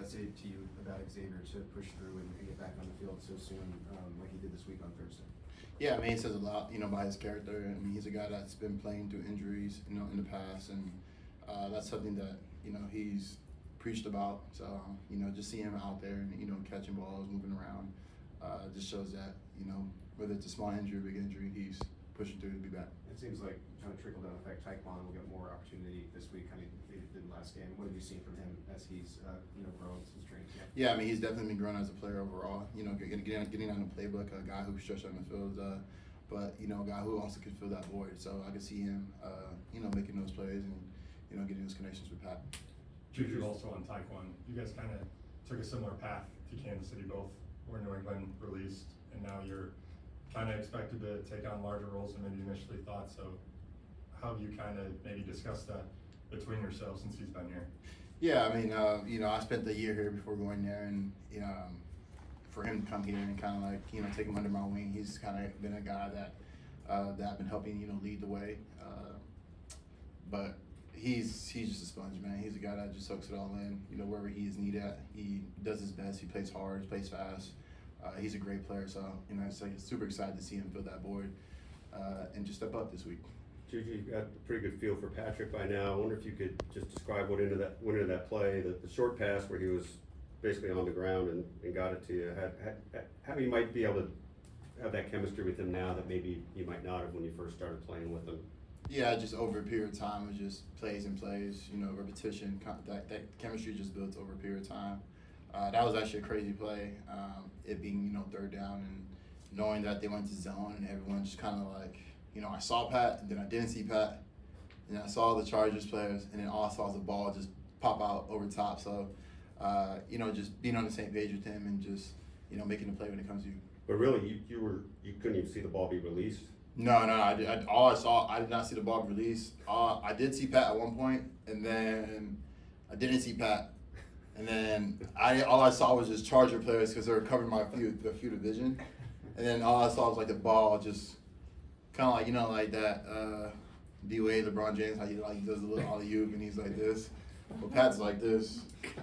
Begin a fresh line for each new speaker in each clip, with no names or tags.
say to you about Xavier to push through and get back on the field so soon, like he did this week on Thursday?
Yeah, I mean, he says a lot, by his character. I mean, he's a guy that's been playing through injuries, in the past, and that's something that, he's preached about. So, just seeing him out there and, catching balls, moving around, just shows that, whether it's a small injury or big injury, he's pushing through to be back.
It seems like kind of trickle-down effect. Taekwon will get more opportunity this week, kind of he did last game. What have you seen from him as he's, grown since training camp?
Yeah, I mean, he's definitely been growing as a player overall. Getting on the playbook, a guy who stretched on the field, but a guy who also could fill that void. So I could see him, making those plays and getting those connections with Pat.
Juju also on Taekwon. You guys kind of took a similar path to Kansas City. Both were New England released, and now you're kind of expected to take on larger roles than maybe initially thought. So how have you kind of maybe discussed that between yourselves since he's been here?
Yeah, I mean, I spent the year here before going there, and for him to come here and kind of like take him under my wing, he's kind of been a guy that I've been helping lead the way. But he's just a sponge, man. He's a guy that just soaks it all in. Wherever he is needed at, he does his best. He plays hard, he plays fast. He's a great player, so it's like super excited to see him fill that board and just step up this week.
Juju, you've got a pretty good feel for Patrick by now. I wonder if you could just describe what went into that play, the short pass where he was basically on the ground and got it to you. How you might be able to have that chemistry with him now that maybe you might not have when you first started playing with him.
Yeah, just over a period of time, it just plays and plays, repetition. That chemistry just builds over a period of time. That was actually a crazy play. It being, third down and knowing that they went to zone and everyone just kind of like, I saw Pat and then I didn't see Pat. And I saw the Chargers players and then all I saw was the ball just pop out over top. So, just being on the same page with him and just, making the play when it comes to you.
But really, you couldn't even see the ball be released?
No, I did not see the ball release. I did see Pat at one point, and then I didn't see Pat. And then all I saw was just Charger players because they were covering my field of vision. And then all I saw was like the ball just kind of like, like that D-Wade, LeBron James, how he does a little alley-oop and he's like this. Well, Pat's like this.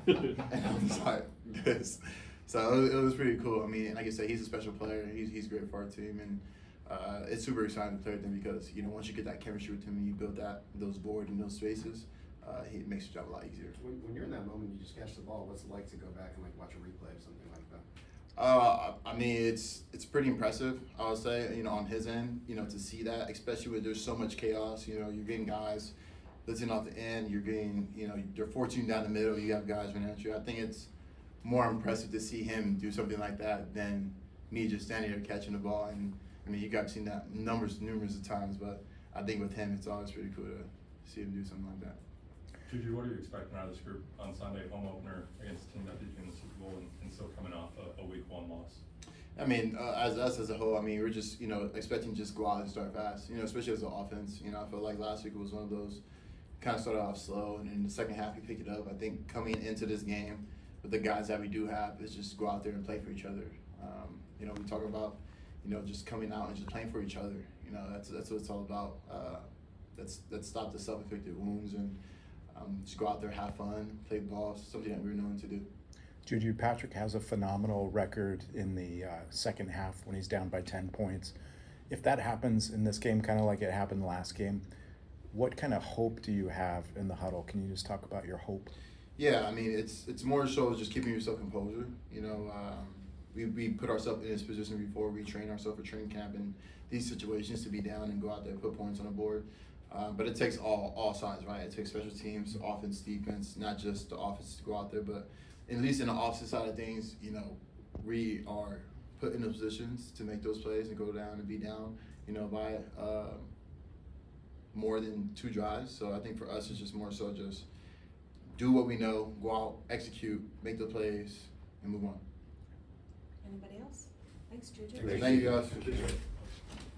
And I'm just like this. So it was pretty cool. I mean, like I said, he's a special player. He's great for our team. And it's super exciting to play with him because, once you get that chemistry with him and you build those boards and those spaces, it makes your job a lot easier.
When you're in that moment, you just catch the ball. What's it like to go back and watch a replay of something like that?
I mean, it's pretty impressive, I would say, on his end, to see that, especially when there's so much chaos. You're getting guys blitzing off the end, you're getting, they're forcing down the middle, you have guys running at you. I think it's more impressive to see him do something like that than me just standing there catching the ball. And I mean, you guys have seen that numerous of times, but I think with him, it's always pretty cool to see him do something like that.
Juju, what are you expecting out of this group on Sunday, home opener against a team that beat you in the Super Bowl and still coming off a week 1 loss?
I mean, as us as a whole, I mean, we're just, expecting to just go out and start fast, especially as an offense. I feel like last week was one of those kind of started off slow, and in the second half we picked it up. I think coming into this game with the guys that we do have is just go out there and play for each other. We talk about, just coming out and just playing for each other. That's what it's all about. Let's stop the self-inflicted wounds and just go out there, have fun, play ball, something that we're known to do.
Juju, Patrick has a phenomenal record in the second half when he's down by 10 points. If that happens in this game, kind of like it happened last game, what kind of hope do you have in the huddle? Can you just talk about your hope?
Yeah, I mean, it's more so just keeping yourself composure. We put ourselves in this position before. We train ourselves for training camp in these situations to be down and go out there and put points on the board. But it takes all sides, right? It takes special teams, offense, defense, not just the offense to go out there, but at least in the offensive side of things, we are put in the positions to make those plays and go down and be down, by more than 2 drives. So I think for us, it's just more so just do what we know, go out, execute, make the plays, and move on.
Anybody else? Thanks, Juju.
Thank you, guys.